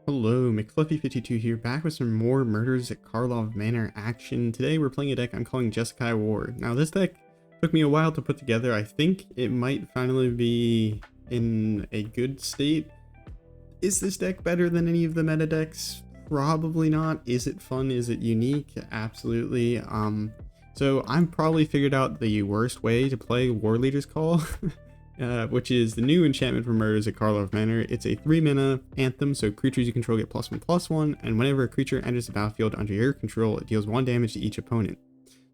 Hello, McFluffy52 here, back with some more Murders at Karlov Manor action. Today we're playing a deck I'm calling Jeskai War. Now this deck took me a while to put together. I think it might finally be in a good state. Is this deck better than any of the meta decks? Probably not. Is it fun? Is it unique? Absolutely. So I'm probably figured out the worst way to play Warleader's Call. Which is the new enchantment for Murders at Karlov Manor. It's a 3-mana anthem, so creatures you control get +1/+1, and whenever a creature enters the battlefield under your control, it deals 1 damage to each opponent.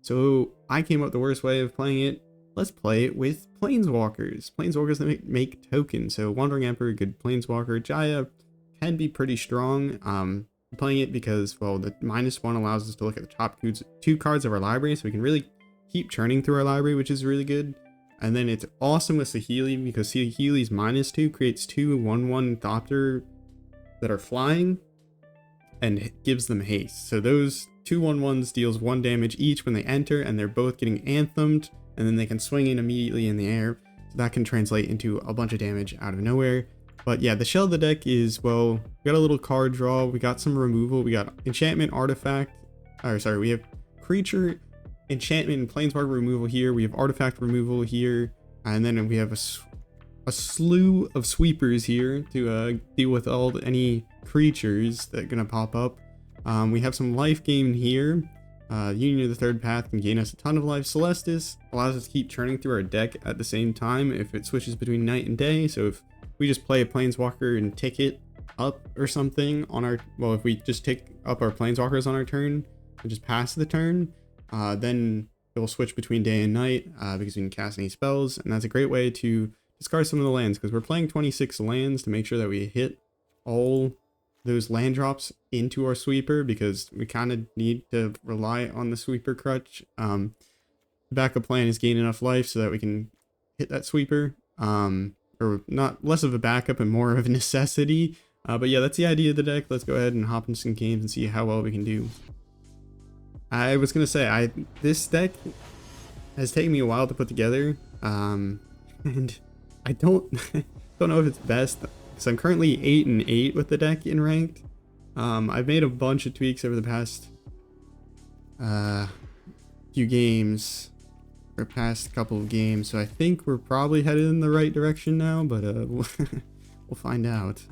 So I came up with the worst way of playing it. Let's play it with planeswalkers. Planeswalkers that make tokens. So Wandering Emperor, good planeswalker. Jaya can be pretty strong. I'm playing it because, well, the -1 allows us to look at the top 2 cards of our library, so we can really keep churning through our library, which is really good. And then it's awesome with Saheeli because Saheeli's -2 creates 2 1/1 Thopter that are flying and gives them haste. So those 2 1/1s deals 1 damage each when they enter, and they're both getting anthemed, and then they can swing in immediately in the air. So that can translate into a bunch of damage out of nowhere. But yeah, the shell of the deck is, well, we got a little card draw, we got some removal, we got enchantment, artifact, we have creature, enchantment, and planeswalker removal here. We have artifact removal here, and then we have a slew of sweepers here to deal with any creatures that are gonna pop up. We have some life gain here. Union of the Third Path can gain us a ton of life. Celestis allows us to keep churning through our deck at the same time if it switches between night and day. So if we just play a planeswalker and tick it up or something on our, well, if we just tick up our planeswalkers on our turn and just pass the turn, then it will switch between day and night because we can cast any spells, and that's a great way to discard some of the lands because we're playing 26 lands to make sure that we hit all those land drops into our sweeper because we kind of need to rely on the sweeper crutch. The backup plan is gain enough life so that we can hit that sweeper, or not, less of a backup and more of a necessity. But yeah, that's the idea of the deck. Let's go ahead and hop into some games and see how well we can do. I was gonna say, this deck has taken me a while to put together, and I don't know if it's best because I'm currently 8-8 with the deck in ranked. I've made a bunch of tweaks over the past few games, or past couple of games, so I think we're probably headed in the right direction now, but we'll find out.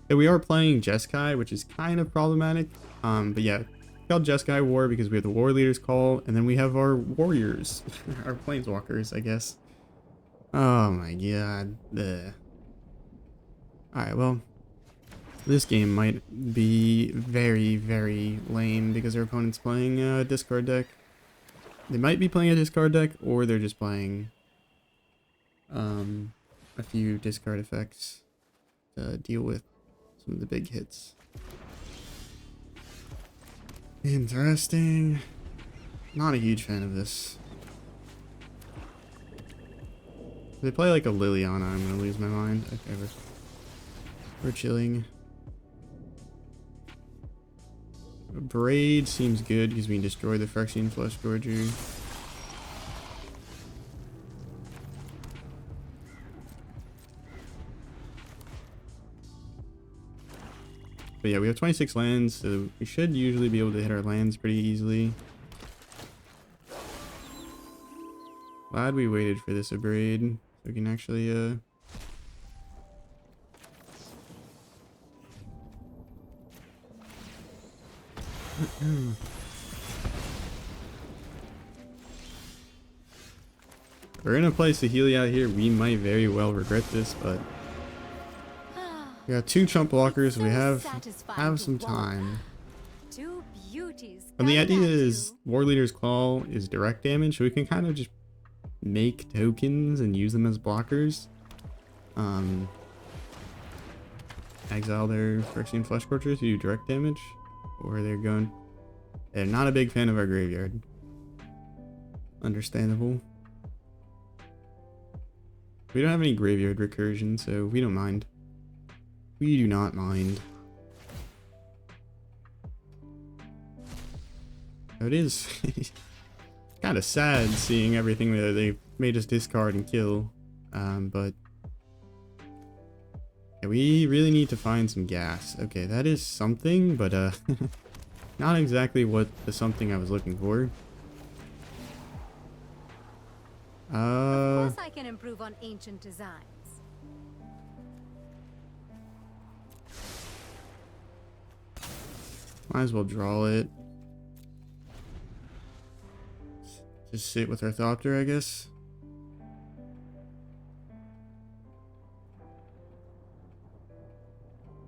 We are playing Jeskai, which is kind of problematic, but yeah, it's called Jeskai War because we have the Warleader's Call, and then we have our warriors, our planeswalkers, I guess. Oh my god. Alright, well, this game might be very, very lame because our opponent's playing a discard deck. They might be playing a discard deck, or they're just playing a few discard effects to deal with some of the big hits. Interesting. Not a huge fan of this. If they play like a Liliana, I'm gonna lose my mind. Okay, we're chilling. A Braid seems good because we can destroy the Phyrexian Flesh Gorger. But yeah, we have 26 lands, so we should usually be able to hit our lands pretty easily. Glad we waited for this Abrade, so we can actually, we're gonna play Saheeli out here. We might very well regret this, but we got 2 chump blockers. We have some time. And the idea is Warleader's Call is direct damage, so we can kind of just make tokens and use them as blockers. Exile their Phyrexian Flesh Gorgers to do direct damage, or they're not a big fan of our graveyard. Understandable. We don't have any graveyard recursion, so we don't mind. We do not mind. It is kind of sad seeing everything that they made us discard and kill, but Yeah, we really need to find some gas. Okay, that is something, but not exactly what the something I was looking for. Of course I can improve on ancient designs. Might as well draw it. Just sit with our Thopter, I guess.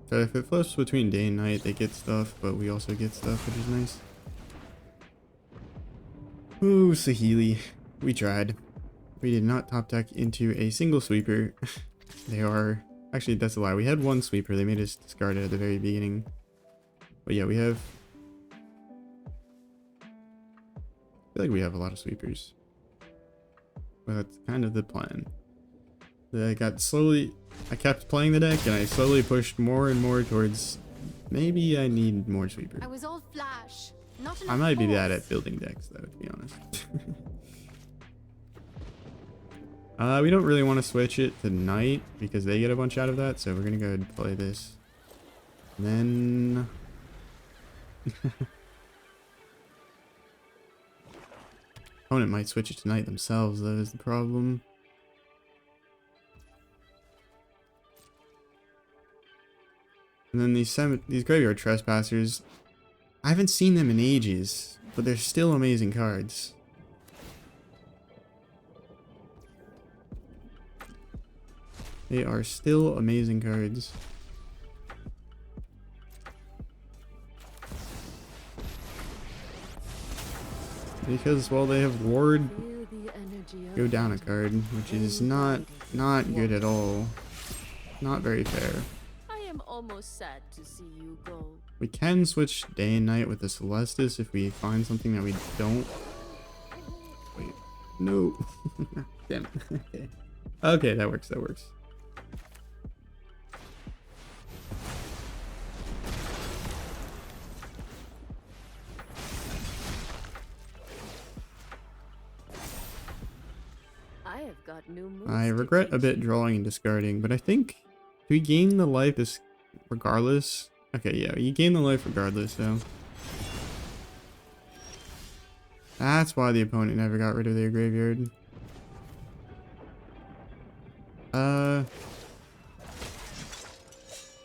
So if it flips between day and night, they get stuff, but we also get stuff, which is nice. Ooh, Saheeli. We tried. We did not top deck into a single sweeper. They are... Actually, that's a lie. We had one sweeper. They made us discard it at the very beginning. But yeah, we have... I feel like we have a lot of sweepers. But that's kind of the plan. I kept playing the deck and I slowly pushed more and more towards maybe I need more sweeper. I was all flash. Not I might be bad at building decks though, to be honest. We don't really want to switch it to night because they get a bunch out of that, so we're gonna go ahead and play this. And then opponent might switch it to night themselves though, is the problem. And then these graveyard trespassers, I haven't seen them in ages, but they're still amazing cards. They are still amazing cards. Because, well, they have ward go down a card, which is not good at all. Not very fair. Almost sad to see you go. We can switch day and night with the Celestis if we find something that we don't. Wait, no. Damn it. Okay. Okay, that works. That works. I have got new moves. I regret a bit drawing and discarding, but I think we gain the life is regardless. Okay, yeah, you gain the life regardless, so that's why the opponent never got rid of their graveyard.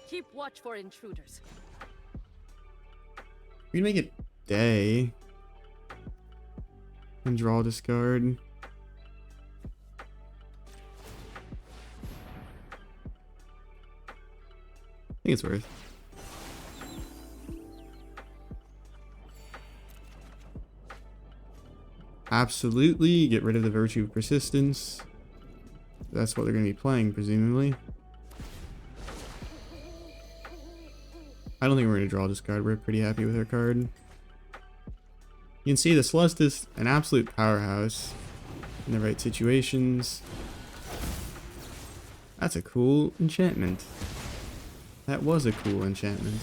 Keep watch for intruders. We can make it day and draw discard. I think it's worth. Absolutely, get rid of the Virtue of Persistence. That's what they're going to be playing, presumably. I don't think we're going to draw this card. We're pretty happy with our card. You can see the Celestis, an absolute powerhouse in the right situations. That's a cool enchantment. That was a cool enchantment.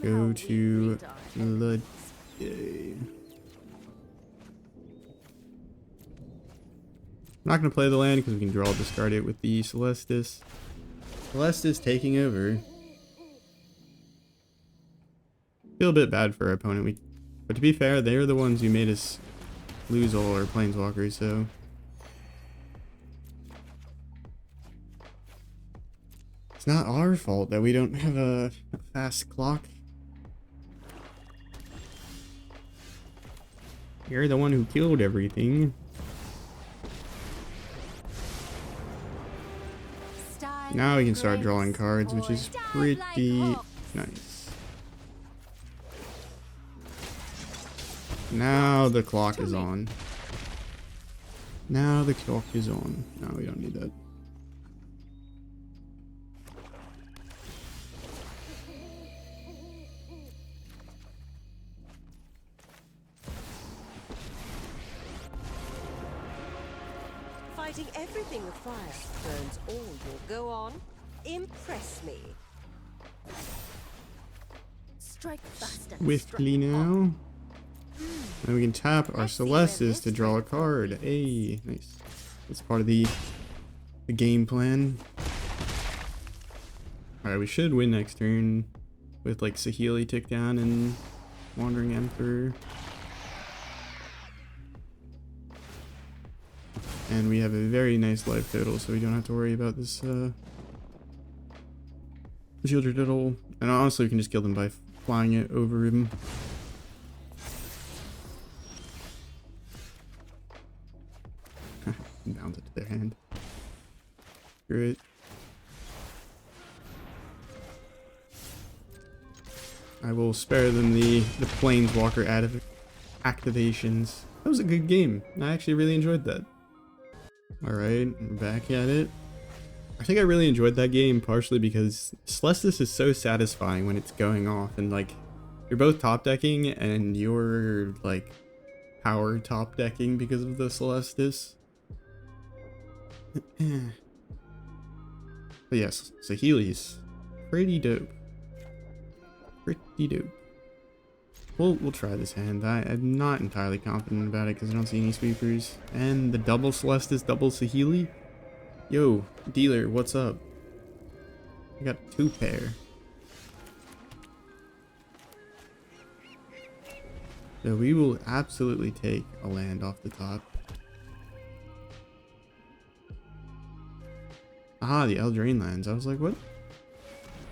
Go to the day. I'm not going to play the land because we can draw discard it with the Celestis. Celestis taking over. Feel a bit bad for our opponent. But to be fair, they're the ones who made us lose all our planeswalkers, so... It's not our fault that we don't have a fast clock. You're the one who killed everything. Now we can start drawing cards, which is pretty nice. Now the clock is on. Now the clock is on. No, we don't need that. Fighting everything with fire burns all your go on. Impress me. Strike fast and Swiftly now. And we can tap our Let's see where Celestis this to draw a went card. Hey, nice. That's part of the game plan. Alright, we should win next turn with like Saheeli tick down and Wandering Emperor. And we have a very nice life total, so we don't have to worry about this Shielder Diddle. And honestly, we can just kill them by flying it over him. Bounce it to their hand. Great. I will spare them the planeswalker activations. That was a good game. I actually really enjoyed that. Alright, we're back at it. I think I really enjoyed that game partially because Celestis is so satisfying when it's going off, and like you're both top decking and you're like power top decking because of the Celestis. But yes, Saheeli's pretty dope. Pretty dope. We'll try this hand. I'm not entirely confident about it because I don't see any sweepers. And the double Celestis, double Saheeli. Yo, dealer, what's up? I got 2 pair. So we will absolutely take a land off the top. Aha, the Eldraine lands. I was like, what?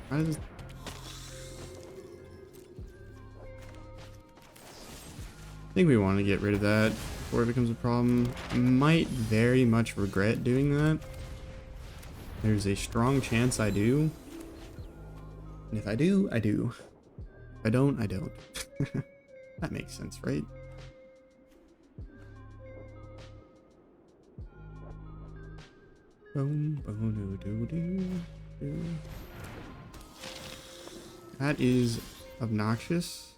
Why does this... I think we want to get rid of that before it becomes a problem. I might very much regret doing that. There's a strong chance I do. And if I do, I do. If I don't, I don't. That makes sense, right? That is obnoxious.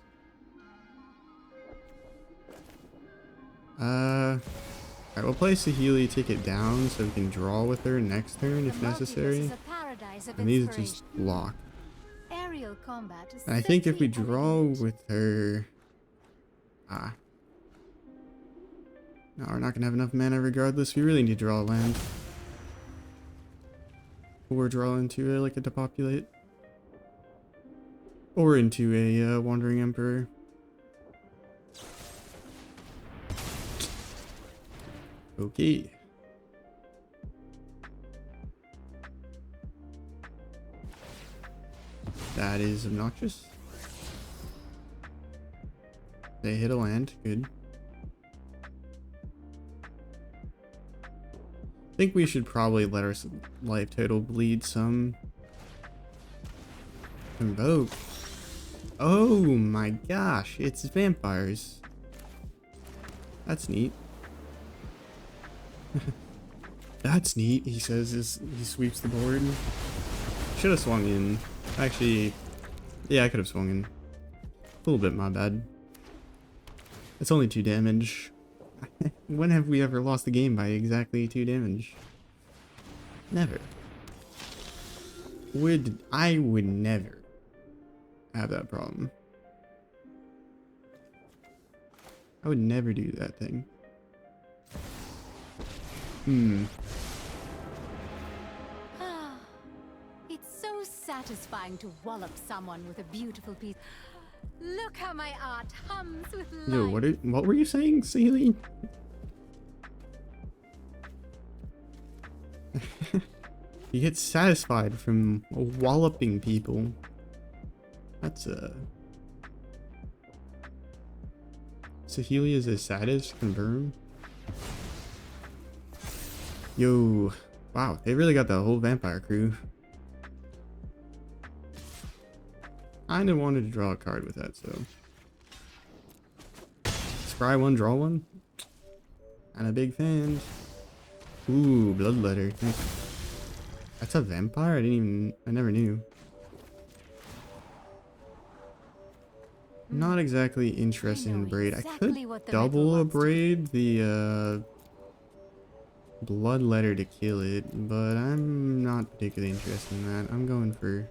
Alright, we'll play Saheeli, take it down so we can draw with her next turn if necessary. And these just block. Aerial combat is And I think if we simply draw elegant. with her... No, we're not gonna have enough mana regardless. We really need to draw a land. Or draw into like a depopulate. Or into a Wandering Emperor. Okay. That is obnoxious. They hit a land. Good. I think we should probably let our life total bleed some. Convoke. Oh my gosh, it's vampires. That's neat. That's neat, he says as he sweeps the board. Should have swung in. Actually, yeah, I could have swung in. A little bit, my bad. It's only 2 damage. When have we ever lost the game by exactly 2 damage? Never. I would never have that problem. I would never do that thing. It's so satisfying to wallop someone with a beautiful piece. Look how my art hums with life. Yo, what were you saying, Saheeli? You get satisfied from walloping people. That's Saheeli is a sadist, confirm. Yo, wow, they really got the whole vampire crew. I kinda wanted to draw a card with that, so. Scry one, draw one. I'm a big fan. Ooh, Bloodletter. That's a vampire? I never knew. Not exactly interested in braid. I exactly could what the double metal a wants to braid the Bloodletter to kill it, but I'm not particularly interested in that. I'm going for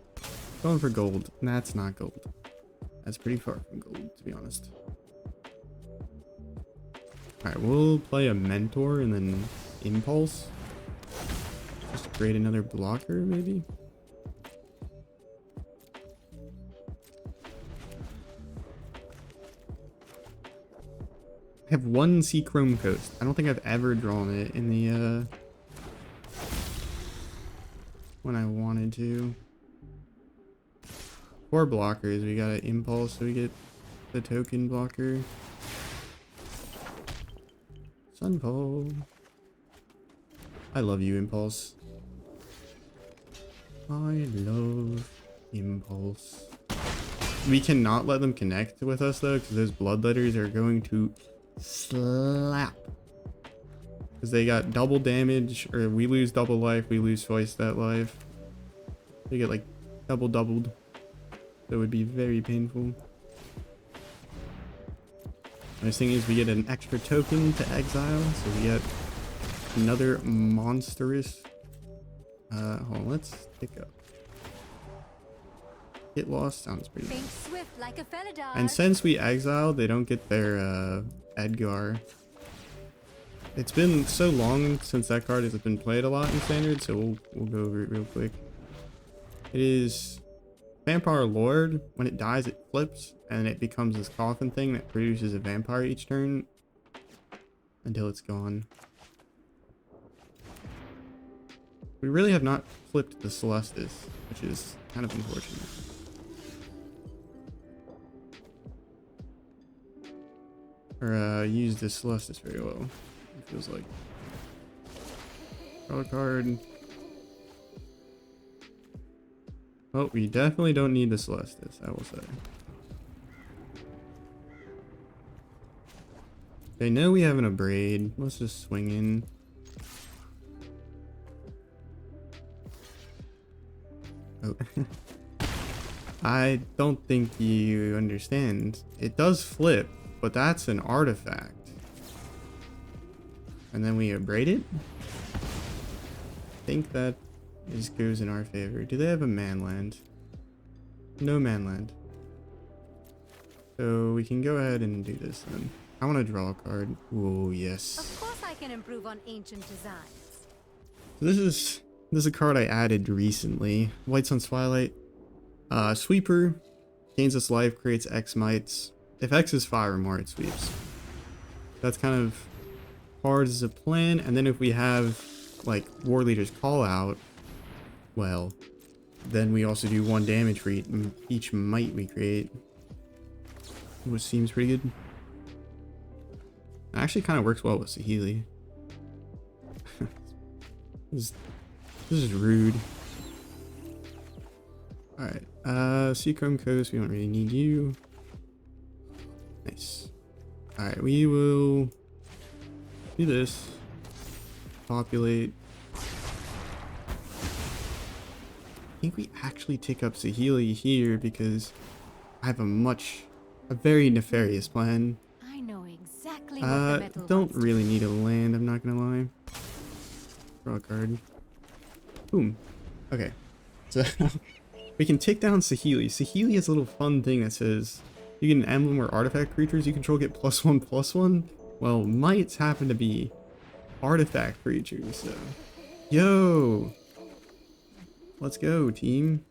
gold. That's not gold. That's pretty far from gold, to be honest. Alright, we'll play a Mentor and then Impulse. Just create another blocker, maybe? I have one Sea Chrome Coast. I don't think I've ever drawn it in the, when I wanted to. 4 blockers. We got an Impulse, so we get the token blocker. Sunfall. I love you, Impulse. I love Impulse. We cannot let them connect with us though, because those bloodletters are going to slap. Because they got double damage, or we lose double life, we lose twice that life. They get like doubled. That would be very painful. Nice thing is we get an extra token to exile, so we get another monstrous. Hold on, let's pick up. Get lost sounds pretty Think nice. swift like a Felidar. And since we exile, they don't get their Edgar. It's been so long since that card has been played a lot in Standard, so we'll go over it real quick. It is Vampire Lord. When it dies, it flips, and it becomes this coffin thing that produces a vampire each turn until it's gone. We really have not flipped the Celestis, which is kind of unfortunate. Or use the Celestis very well, it feels like. Draw a card. Oh, we definitely don't need the Celestis, I will say. They know we have an Abrade. Let's just swing in. Oh. I don't think you understand. It does flip, but that's an artifact. And then we Abrade it? I think that just goes in our favor. Do they have a manland? No manland. So we can go ahead and do this then. I want to draw a card. Oh yes. Of course I can improve on ancient designs. So this is a card I added recently. White Sun's Twilight. Sweeper. Gains us life, creates X mites. If X is 5 or more, it sweeps. That's kind of hard as a plan. And then if we have like Warleader's Call Out, well, then we also do 1 damage for each mite we create, which seems pretty good. It actually kind of works well with Saheeli. This is rude. Alright, Sea Chrome Coast, we don't really need you. Nice. Alright, we will do this. Populate. I think we actually take up Saheeli here because I have a very nefarious plan. I know exactly what the metal Don't wants to really need a land, I'm not gonna lie. Draw a card. Boom. Okay. So we can take down Saheeli. Saheeli has a little fun thing that says you get an emblem or artifact creatures you control get +1/+1. Well, mites happen to be artifact creatures, so yo, let's go team.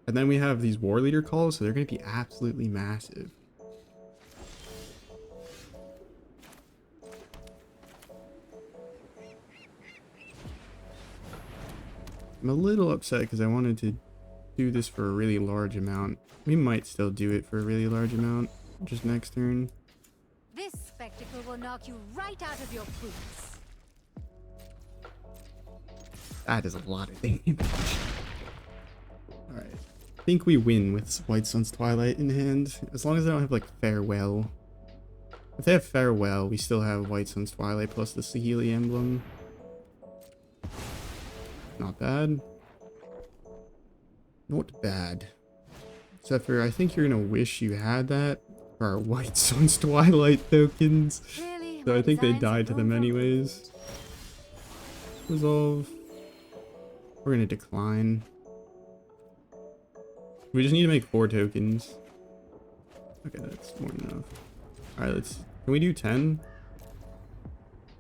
And then we have these Warleader calls, so they're going to be absolutely massive. I'm a little upset because I wanted to do this for a really large amount. We might still do it for a really large amount just next turn. This spectacle will knock you right out of your boots. That is a lot of damage. Alright. I think we win with White Sun's Twilight in hand. As long as they don't have like Farewell. If they have Farewell, we still have White Sun's Twilight plus the Saheeli emblem. Not bad. Not bad. Except for I think you're gonna wish you had that for our White Sun's Twilight tokens. Really? So My I think they designs died have to them grown from anyways. Resolve. We're gonna decline. We just need to make 4 tokens. Okay, that's more than enough. Alright, let's Can we do 10?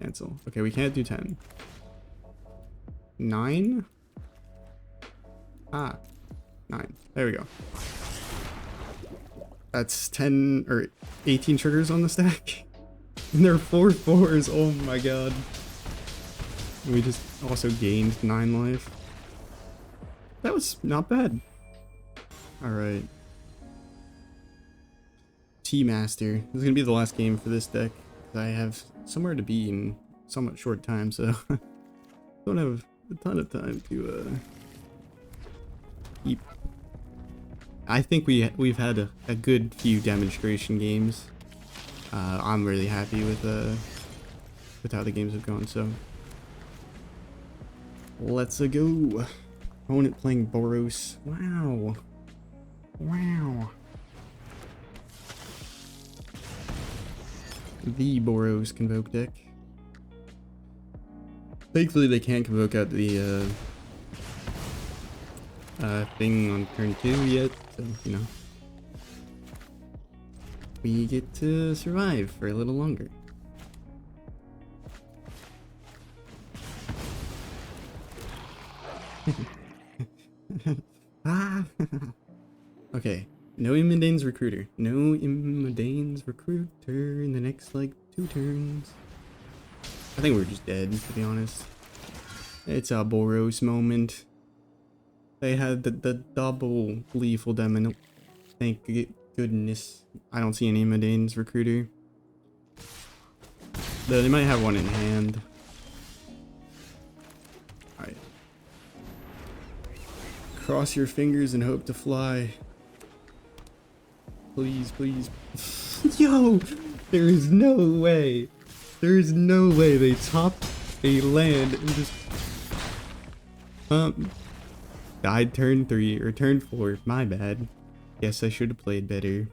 Cancel. Okay, we can't do 10. 9? Ah, 9. There we go. That's 10 or 18 triggers on the stack. And there are 4 4s. Oh my god. We just also gained 9 life. That was not bad. Alright. T-Master. This is gonna be the last game for this deck. I have somewhere to be in somewhat short time, so don't have a ton of time to keep. I think we've had a good few demonstration games. I'm really happy with how the games have gone, so let's go. Opponent playing Boros. Wow. Wow. The Boros Convoke deck. Thankfully they can't convoke out the thing on turn 2 yet, so you know. We get to survive for a little longer. Ah. Okay, no Immodane's Recruiter. No Immodane's Recruiter in the next, like, 2 turns. I think we're just dead, to be honest. It's a Boros moment. They had the double lethal demon. Thank goodness. I don't see any Immodane's Recruiter. Though they might have one in hand. Alright. Cross your fingers and hope to fly. Please, please. Yo! There is no way. There is no way they topped a land and just... died turn 3 or turn 4. My bad. Guess I should have played better.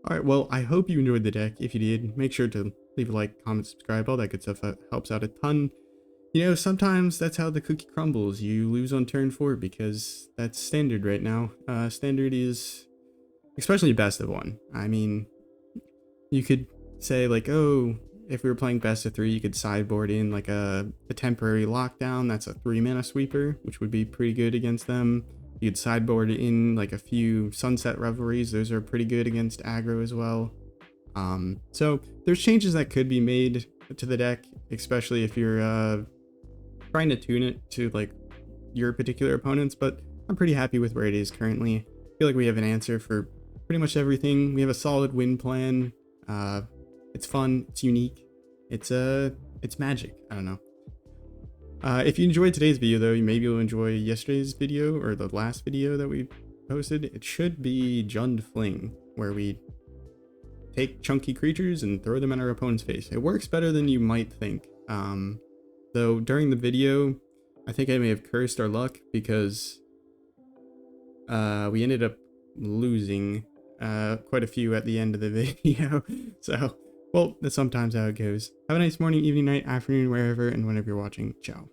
Alright, well, I hope you enjoyed the deck. If you did, make sure to leave a like, comment, subscribe, all that good stuff. That helps out a ton. You know, sometimes that's how the cookie crumbles. You lose on turn 4 because that's standard right now. Standard is... especially best of 1. I mean, you could say like, oh, if we were playing best of 3, you could sideboard in like a temporary lockdown. That's a 3-mana sweeper, which would be pretty good against them. You could sideboard in like a few Sunset Revelries. Those are pretty good against aggro as well. So there's changes that could be made to the deck, especially if you're trying to tune it to like your particular opponents. But I'm pretty happy with where it is currently. I feel like we have an answer for pretty much everything. We have a solid win plan. It's fun, it's unique, it's magic. I don't know. If you enjoyed today's video though, maybe you'll enjoy yesterday's video or the last video that we posted. It should be Jund Fling, where we take chunky creatures and throw them in our opponent's face. It works better than you might think. Though during the video, I think I may have cursed our luck because we ended up losing quite a few at the end of the video. So, well, that's sometimes how it goes. Have a nice morning, evening, night, afternoon, wherever and whenever you're watching. Ciao.